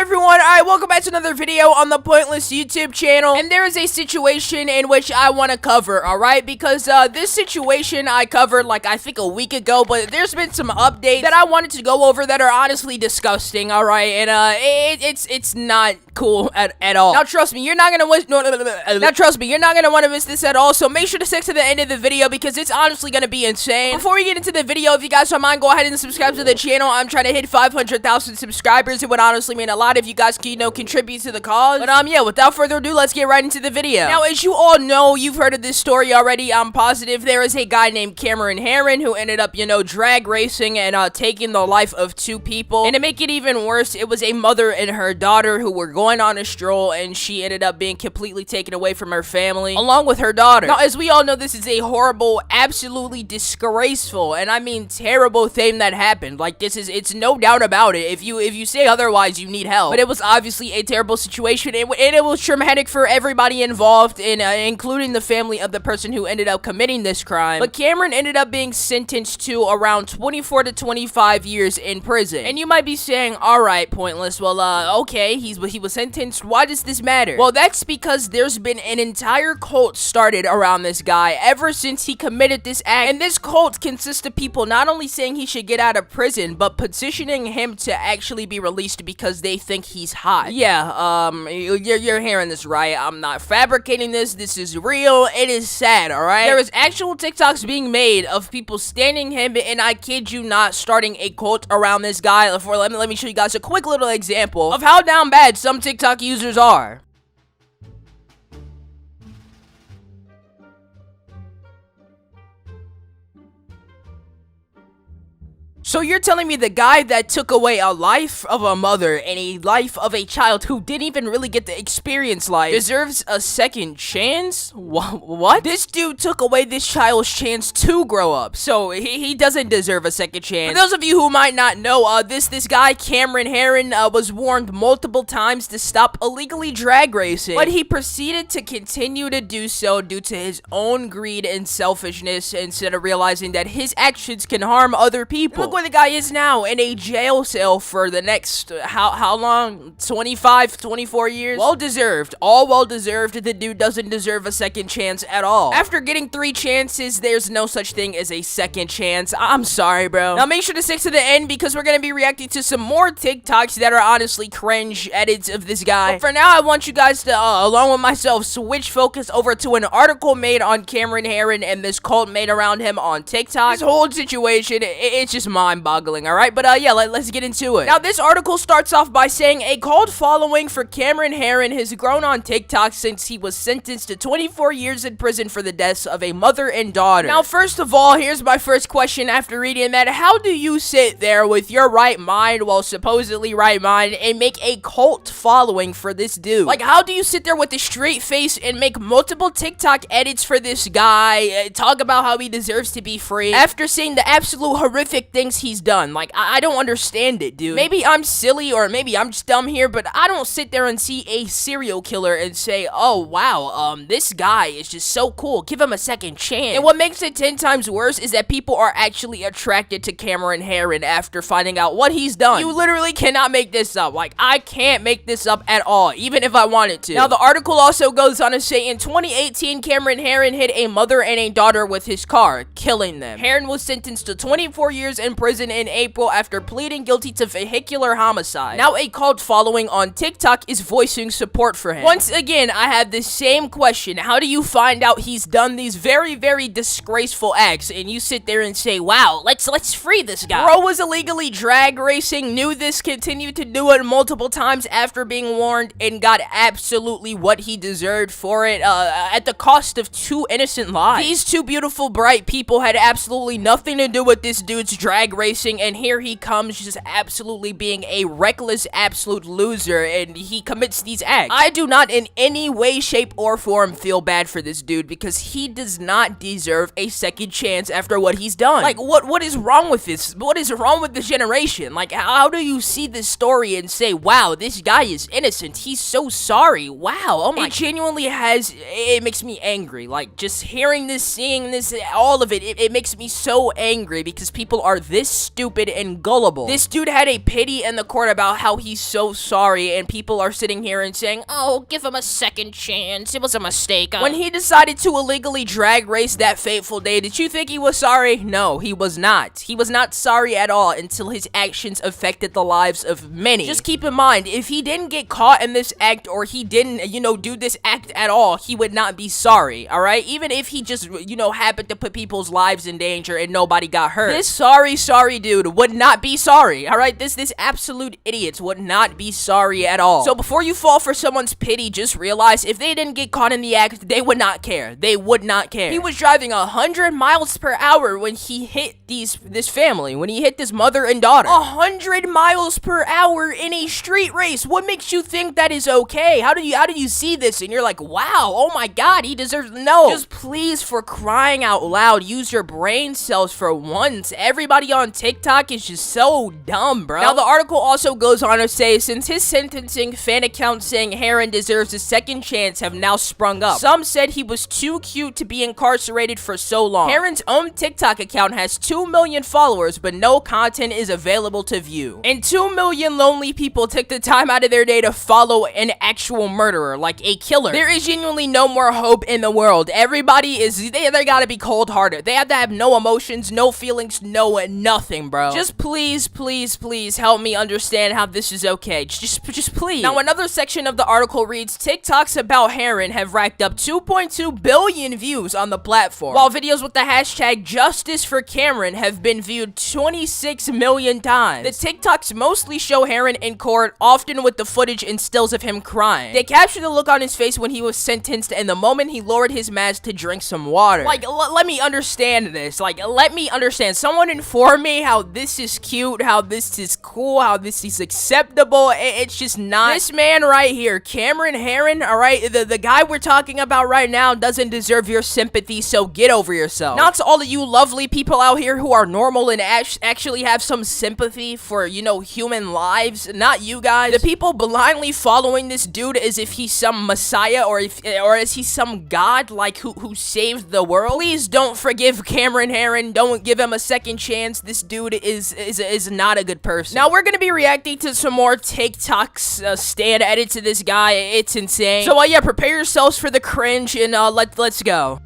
everyone? Alright, welcome back to another video on the Pointless YouTube channel. And there is a situation in which I want to cover, alright? Because this situation I covered like I think a week ago, but there's been some updates that I wanted to go over that are honestly disgusting, alright? And it's not cool at all. Now trust me, you're not gonna want to miss this at all, so make sure to stick to the end of the video because it's honestly gonna be insane. Before we get into the video, if you guys don't mind, go ahead and subscribe to the channel. I'm trying to hit 500,000 subscribers. It would honestly mean a lot if you guys can, contribute to the cause. But yeah, without further ado, let's get right into the video. Now, as you all know, you've heard of this story already. I'm positive there is a guy named Cameron Herron who ended up, drag racing and taking the life of two people. And to make it even worse, it was a mother and her daughter who were going on a stroll, and she ended up being completely taken away from her family, along with her daughter. Now, as we all know, this is a horrible, absolutely disgraceful, and I mean terrible thing that happened. Like, it's no doubt about it. If you say otherwise, you need help. But it was obviously a terrible situation, and it was traumatic for everybody involved, including the family of the person who ended up committing this crime. But Cameron ended up being sentenced to around 24 to 25 years in prison. And you might be saying, alright, Pointless, well, okay, he was sentenced, why does this matter? Well, that's because there's been an entire cult started around this guy ever since he committed this act, and this cult consists of people not only saying he should get out of prison, but petitioning him to actually be released because they think he's hot. Yeah, you're hearing this right. I'm not fabricating this. This is real. It is sad, alright? There is actual TikToks being made of people standing him, and I kid you not, starting a cult around this guy. Let me show you guys a quick little example of how down bad some TikTok users are. So you're telling me the guy that took away a life of a mother and a life of a child who didn't even really get to experience life deserves a second chance? What? This dude took away this child's chance to grow up, so he doesn't deserve a second chance. For those of you who might not know, this guy Cameron Herron was warned multiple times to stop illegally drag racing, but he proceeded to continue to do so due to his own greed and selfishness instead of realizing that his actions can harm other people. Look where the guy is now, in a jail cell for the next, how long? 25, 24 years? Well deserved. All well deserved. The dude doesn't deserve a second chance at all. After getting 3 chances, there's no such thing as a second chance. I'm sorry, bro. Now make sure to stick to the end because we're gonna be reacting to some more TikToks that are honestly cringe edits of this guy. But for now, I want you guys to, along with myself, switch focus over to an article made on Cameron Herron and this cult made around him on TikTok. This whole situation, it's just mind-boggling, alright? But yeah, let's get into it. Now, this article starts off by saying a cult following for Cameron Herron has grown on TikTok since he was sentenced to 24 years in prison for the deaths of a mother and daughter. Now, first of all, here's my first question after reading that. How do you sit there with your right mind, well, supposedly right mind, and make a cult following for this dude? Like, how do you sit there with a straight face and make multiple TikTok edits for this guy, talk about how he deserves to be free, after seeing the absolute horrific things he's done? Like, I don't understand it, dude. Maybe I'm silly or maybe I'm just dumb here, but I don't sit there and see a serial killer and say, oh, wow, this guy is just so cool. Give him a second chance. And what makes it 10 times worse is that people are actually attracted to Cameron Herron after finding out what he's done. You literally cannot make this up. Like, I can't make this up at all, even if I wanted to. Now, the article also goes on to say, in 2018, Cameron Herron hit a mother and a daughter with his car, killing them. Herron was sentenced to 24 years in prison in April after pleading guilty to vehicular homicide. Now, a cult following on TikTok is voicing support for him. Once again, I have the same question. How do you find out he's done these very, very disgraceful acts and you sit there and say, wow, let's free this guy? Bro was illegally drag racing, knew this, continued to do it multiple times after being warned, and got absolutely what he deserved for it, at the cost of 2 innocent lives. These 2 beautiful, bright people had absolutely nothing to do with this dude's drag racing, and here he comes just absolutely being a reckless, absolute loser, and he commits these acts. I do not in any way, shape, or form feel bad for this dude because he does not deserve a second chance after what he's done. Like, what is wrong with this? What is wrong with this generation? Like, how do you see this story and say, wow, this guy is innocent, he's so sorry, wow, oh my. It genuinely it makes me angry. Like, just hearing this, seeing this, all of it, it makes me so angry because people are this this stupid and gullible. This dude had a pity in the court about how he's so sorry, and people are sitting here and saying, oh, give him a second chance, it was a mistake. When he decided to illegally drag race that fateful day, did you think he was sorry? No, he was not. He was not sorry at all until his actions affected the lives of many. Just keep in mind, if he didn't get caught in this act, or he didn't, do this act at all, he would not be sorry, alright? Even if he just, happened to put people's lives in danger and nobody got hurt. This sorry dude would not be sorry, alright? This absolute idiots would not be sorry at all. So before you fall for someone's pity, just realize if they didn't get caught in the act, they would not care. They would not care. He was driving 100 miles per hour when he hit this family, when he hit this mother and daughter. 100 miles per hour in a street race. What makes you think that is okay? How do you see this and you're like, wow, oh my god, he deserves no. Just please, for crying out loud, use your brain cells for once. Everybody on TikTok is just so dumb, bro. Now the article also goes on to say, since his sentencing, fan accounts saying Heron deserves a second chance have now sprung up. Some said he was too cute to be incarcerated for so long. Heron's own TikTok account has 2 million followers, but no content is available to view. And 2 million lonely people took the time out of their day to follow an actual murderer, like a killer. There is genuinely no more hope in the world. Everybody is, they gotta be cold-hearted. They have to have no emotions, no feelings, no nothing, bro. Just please help me understand how this is okay. Just please. Now another section of the article reads, TikToks about Heron have racked up 2.2 billion views on the platform, while videos with the hashtag Justice for Cameron have been viewed 26 million times. The TikToks mostly show Heron in court, often with the footage and stills of him crying. They capture the look on his face when he was sentenced and the moment he lowered his mask to drink some water. Like, let me understand this. Like, let me understand. Someone inform me how this is cute, how this is cool, how this is acceptable. It's just not. This man right here, Cameron Heron, alright, the guy we're talking about right now doesn't deserve your sympathy, so get over yourself. Now to all of you lovely people out here who are normal and actually have some sympathy for, human lives, not you guys. The people blindly following this dude as if he's some messiah or as he's some god, like who saved the world. Please don't forgive Cameron Heron. Don't give him a second chance. This dude is not a good person. Now we're gonna be reacting to some more TikToks, stand edits of this guy. It's insane. So yeah, prepare yourselves for the cringe and let's go.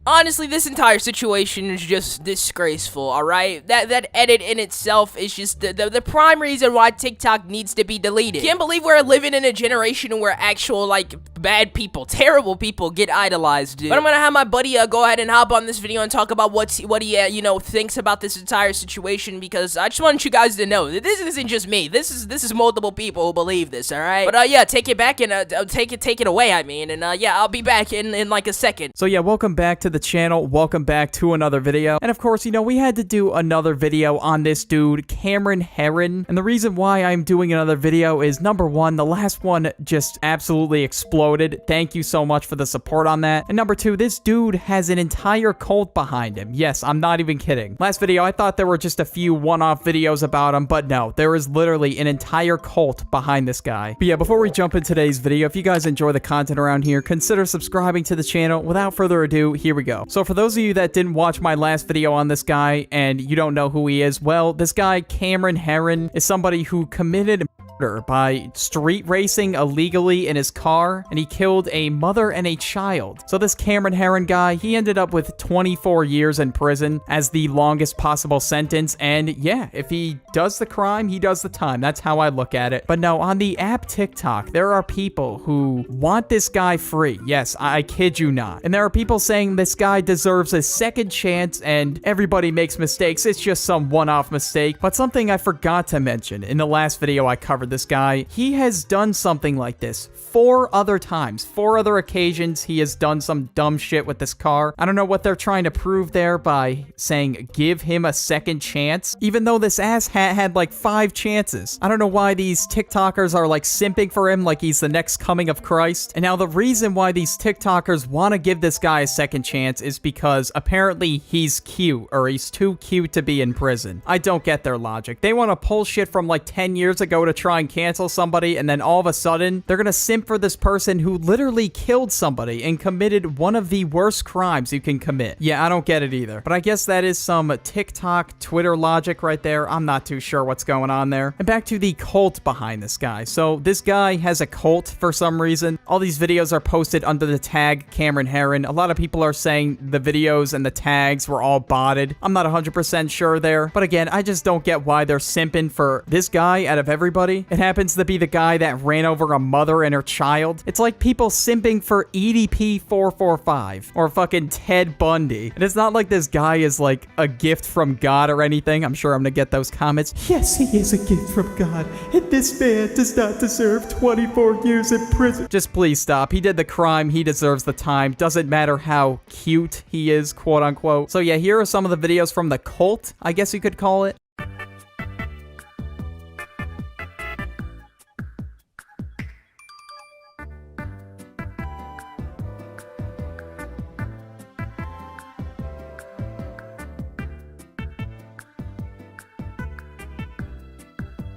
Honestly, this entire situation is just disgraceful, alright? That edit in itself is just the prime reason why TikTok needs to be deleted. Can't believe we're living in a generation where actual, bad people, terrible people get idolized, dude. But I'm gonna have my buddy go ahead and hop on this video and talk about what he thinks about this entire situation, because I just want you guys to know that this isn't just me. This is multiple people who believe this, alright? But yeah, take it back and take it away, I mean. And yeah, I'll be back in like a second. So yeah, welcome back to the channel. Welcome back to another video. And of course, we had to do another video on this dude, Cameron Heron. And the reason why I'm doing another video is, number one, the last one just absolutely exploded. Thank you so much for the support on that. And number two, this dude has an entire cult behind him. Yes, I'm not even kidding. Last video, I thought there were just a few one-off videos about him, but no, there is literally an entire cult behind this guy. But yeah, before we jump into today's video, if you guys enjoy the content around here, consider subscribing to the channel. Without further ado, here we go. So for those of you that didn't watch my last video on this guy and you don't know who he is, well, this guy, Cameron Heron, is somebody who committed murder by street racing illegally in his car, and he killed a mother and a child. So this Cameron Heron guy, he ended up with 24 years in prison as the longest possible sentence, and yeah, if he does the crime, he does the time. That's how I look at it. But no, on the app TikTok, there are people who want this guy free. Yes, I kid you not. And there are people saying this guy deserves a second chance, and everybody makes mistakes. It's just some one-off mistake. But something I forgot to mention in the last video I covered this guy. He has done something like this 4 other times. 4 other occasions he has done some dumb shit with this car. I don't know what they're trying to prove there by saying give him a second chance, even though this asshat had like 5 chances. I don't know why these TikTokers are like simping for him like he's the next coming of Christ. And now the reason why these TikTokers want to give this guy a second chance is because apparently he's cute, or he's too cute to be in prison. I don't get their logic. They want to pull shit from like 10 years ago to try and cancel somebody, and then all of a sudden they're gonna simp for this person who literally killed somebody and committed one of the worst crimes you can commit. Yeah, I don't get it either. But I guess that is some TikTok, Twitter logic right there. I'm not too sure what's going on there. And back to the cult behind this guy. So this guy has a cult for some reason. All these videos are posted under the tag Cameron Herron. A lot of people are saying the videos and the tags were all botted. I'm not 100% sure there. But again, I just don't get why they're simping for this guy out of everybody. It happens to be the guy that ran over a mother and her child. It's like people simping for EDP 445 or fucking Ted Bundy. And it's not like this guy is like a gift from God or anything. I'm sure I'm gonna get those comments. Yes, he is a gift from God, and this man does not deserve 24 years in prison. Just please stop. He did the crime. He deserves the time. Doesn't matter how cute he is, quote unquote. So yeah, here are some of the videos from the cult, I guess you could call it.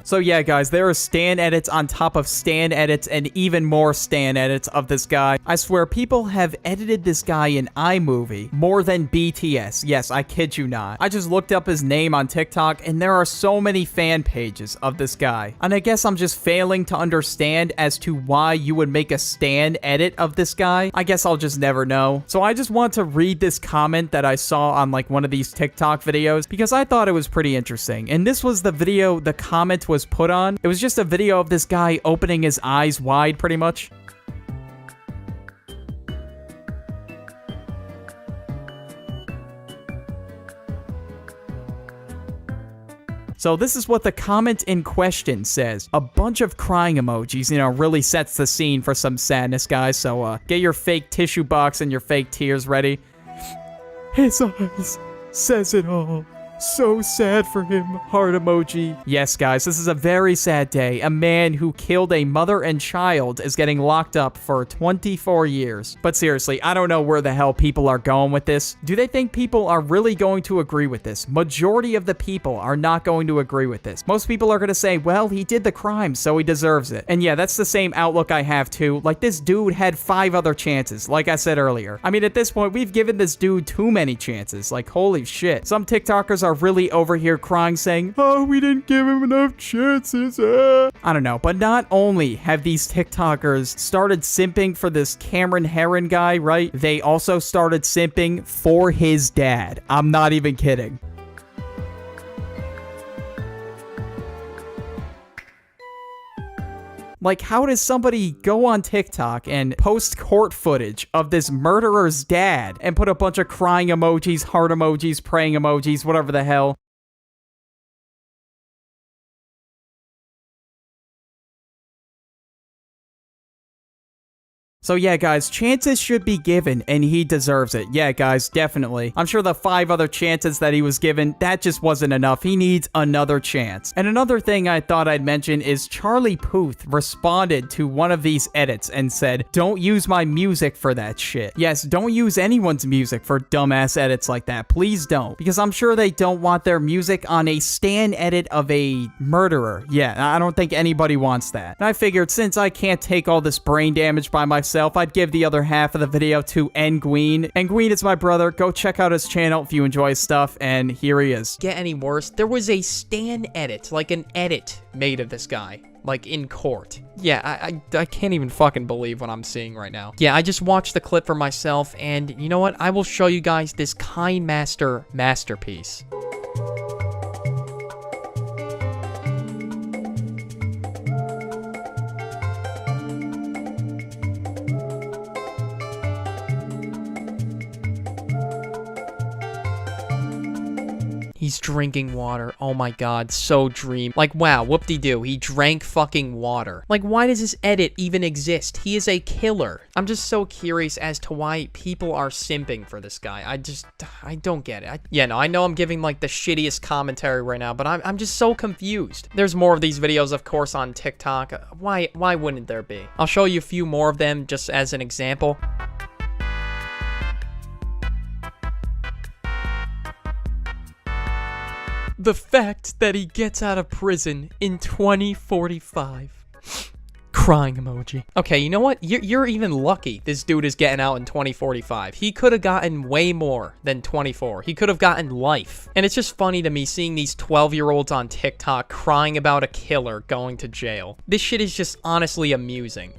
So yeah, guys, there are stan edits on top of stan edits and even more stan edits of this guy. I swear, people have edited this guy in iMovie more than BTS. Yes, I kid you not. I just looked up his name on TikTok, and there are so many fan pages of this guy. And I guess I'm just failing to understand as to why you would make a stan edit of this guy. I guess I'll just never know. So I just want to read this comment that I saw on like one of these TikTok videos because I thought it was pretty interesting. And this was the video the comment was put on. It was just a video of this guy opening his eyes wide, pretty much. So this is what the comment in question says. A bunch of crying emojis, you know, really sets the scene for some sadness, guys. So get your fake tissue box and your fake tears ready. His eyes says it all. So sad for him, heart emoji. Yes, guys, this is a very sad day. A man who killed a mother and child is getting locked up for 24 years. But seriously, I don't know where the hell people are going with this. Do they think people are really going to agree with this? Majority of the people are not going to agree with this. Most people are going to say, well, he did the crime, so he deserves it. And yeah, that's the same outlook I have too. Like, this dude had 5 other chances, like I said earlier. I mean, at this point, we've given this dude too many chances. Like, holy shit. Some TikTokers are really over here crying, saying, oh, we didn't give him enough chances. I don't know, but not only have these TikTokers started simping for this Cameron Herron guy, right? They also started simping for his dad. I'm not even kidding. Like, how does somebody go on TikTok and post court footage of this murderer's dad and put a bunch of crying emojis, heart emojis, praying emojis, whatever the hell? So yeah, guys, chances should be given, and he deserves it. Yeah, guys, definitely. I'm sure the 5 other chances that he was given, that just wasn't enough. He needs another chance. And another thing I thought I'd mention is Charlie Puth responded to one of these edits and said, don't use my music for that shit. Yes, don't use anyone's music for dumbass edits like that. Please don't. Because I'm sure they don't want their music on a stan edit of a murderer. Yeah, I don't think anybody wants that. And I figured since I can't take all this brain damage by myself, I'd give the other half of the video to Nguyen. Nguyen is my brother. Go check out his channel if you enjoy his stuff, and here he is. Get any worse? There was a stan edit, like an edit made of this guy, like in court. Yeah, I can't even fucking believe what I'm seeing right now. Yeah, I just watched the clip for myself, and you know what? I will show you guys this KineMaster masterpiece. He's drinking water. Oh my god, so dream. Like, wow, whoop-de-doo. He drank fucking water. Like, why does this edit even exist? He is a killer. I'm just so curious as to why people are simping for this guy. I don't get it. Yeah, no, I know I'm giving, like, the shittiest commentary right now, but I'm just so confused. There's more of these videos, of course, on TikTok. Why wouldn't there be? I'll show you a few more of them just as an example. The fact that he gets out of prison in 2045. Crying emoji. Okay, you know what? You're even lucky this dude is getting out in 2045. He could have gotten way more than 24. He could have gotten life. And it's just funny to me seeing these 12-year-olds on TikTok crying about a killer going to jail. This shit is just honestly amusing.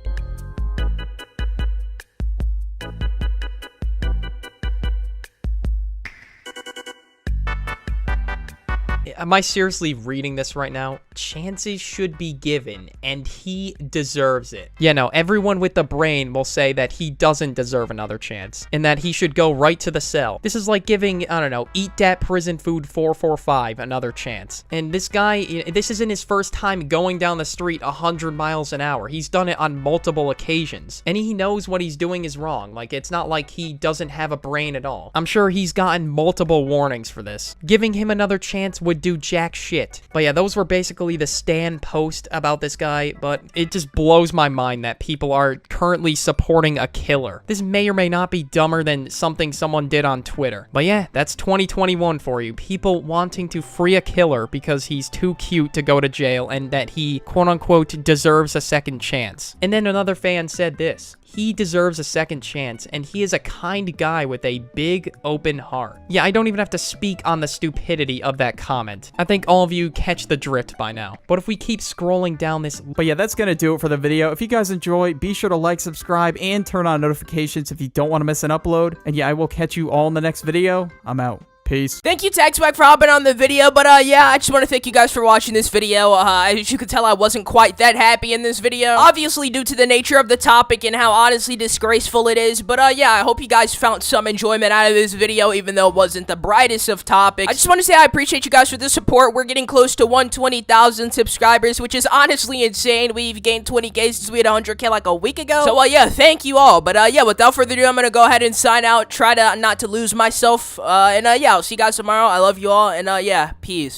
Am I seriously reading this right now? Chances should be given, and he deserves it. Yeah, no, everyone with the brain will say that he doesn't deserve another chance, and that he should go right to the cell. This is like giving, I don't know, Eat Dat Prison Food 445 another chance. And this guy, this isn't his first time going down the street 100 miles an hour. He's done it on multiple occasions, and he knows what he's doing is wrong. Like, it's not like he doesn't have a brain at all. I'm sure he's gotten multiple warnings for this. Giving him another chance would do jack shit. But yeah, those were basically the Stan post about this guy, but it just blows my mind that people are currently supporting a killer. This may or may not be dumber than something someone did on Twitter. But yeah, that's 2021 for you. People wanting to free a killer because he's too cute to go to jail and that he, quote-unquote, deserves a second chance. And then another fan said this: he deserves a second chance, and he is a kind guy with a big, open heart. Yeah, I don't even have to speak on the stupidity of that comment. I think all of you catch the drift by now. But if we keep scrolling down this... But yeah, that's gonna do it for the video. If you guys enjoy, be sure to like, subscribe, and turn on notifications if you don't want to miss an upload. And yeah, I will catch you all in the next video. I'm out. Peace. Thank you, TaxWhack, for hopping on the video, but yeah, I just want to thank you guys for watching this video. As you can tell, I wasn't quite that happy in this video, obviously due to the nature of the topic and how honestly disgraceful it is, but yeah, I hope you guys found some enjoyment out of this video, even though it wasn't the brightest of topics. I just want to say I appreciate you guys for the support. We're getting close to 120,000 subscribers, which is honestly insane. We've gained 20k since we had 100k like a week ago, so yeah, thank you all, but yeah, without further ado, I'm gonna go ahead and sign out, try to not to lose myself, and yeah, I'll see you guys tomorrow. I love you all, and yeah, peace.